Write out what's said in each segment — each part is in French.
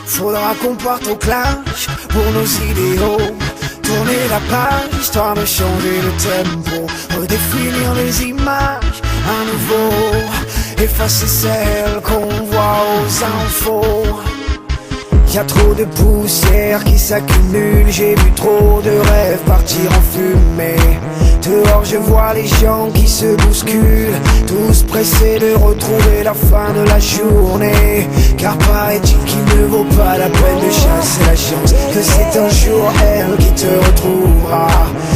Faudra qu'on parte au clash pour nos idéaux. Tourner la page, histoire de changer le tempo. Redéfinir les images à nouveau. Effacer celles qu'on voit aux infos. Y'a trop de poussière qui s'accumule. J'ai vu trop de rêves partir en fumée. Dehors je vois les gens qui se bousculent, tous pressés de retrouver la fin de la journée. Car paraît-il qu'il ne vaut pas la peine de chasser la chance, que c'est un jour elle qui te retrouvera.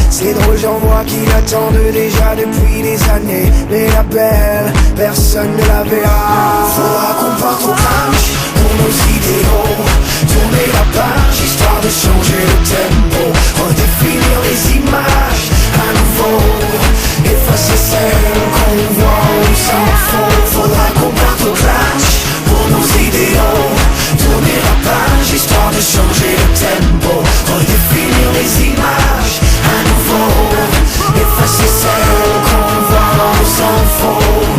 C'est drôle, j'en vois qui l'attendent déjà depuis des années, mais la belle, personne ne la verra. Faudra qu'on parte au clash pour nos idéaux. Tourner la page, histoire de changer le tempo. Redéfinir les images à nouveau. Effacer celles qu'on voit aux infos. Faudra qu'on parte au clash pour nos idéaux. Tourner la page, histoire de changer le tempo. Redéfinir les images à nouveau. Effacer celles qu'on voit aux infos.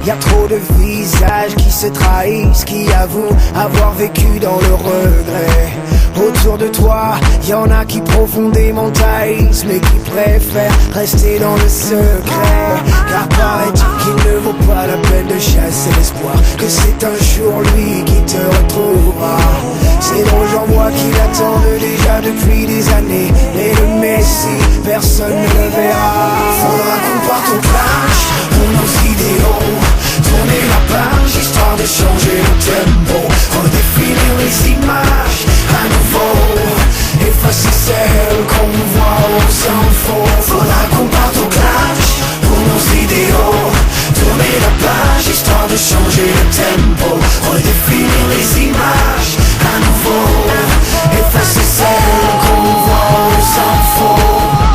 Y'a trop de visages qui se trahissent, qui avouent avoir vécu dans le regret. Autour de toi, y'en a qui profondément taillent, mais qui préfèrent rester dans le secret. Car paraît-il qu'il ne vaut pas la peine de chasser l'espoir, que c'est un jour lui qui te retrouvera. C'est drôle, j'en vois qui l'attendent déjà depuis des années, mais le Messie, personne ne le verra. Faudra qu'on parte au clash pour nos idéaux. Tourner la page, histoire de changer le tempo. Redéfinir les images à nouveau. Effacer celles qu'on voit aux infos. Faudra qu'on parte au clash pour nos idéaux. Tourner la page, histoire de changer le tempo. Redéfinir les images à nouveau. Effacer celles qu'on voit aux infos.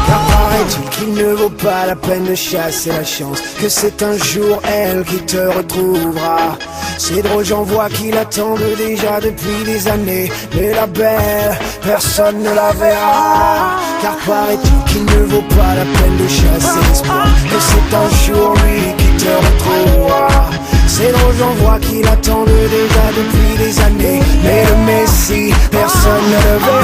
Car paraît-il qu'il ne vaut pas la peine de chasser la chance, que c'est un jour elle qui te retrouvera. C'est drôle, j'en vois qui l'attendent déjà depuis des années, mais la belle, personne ne la verra. Car paraît-il qu'il ne vaut pas la peine de chasser l'espoir, que c'est un jour lui qui te retrouvera. C'est drôle, j'en vois qui l'attendent déjà depuis des années, mais le Messie, personne ne le verra.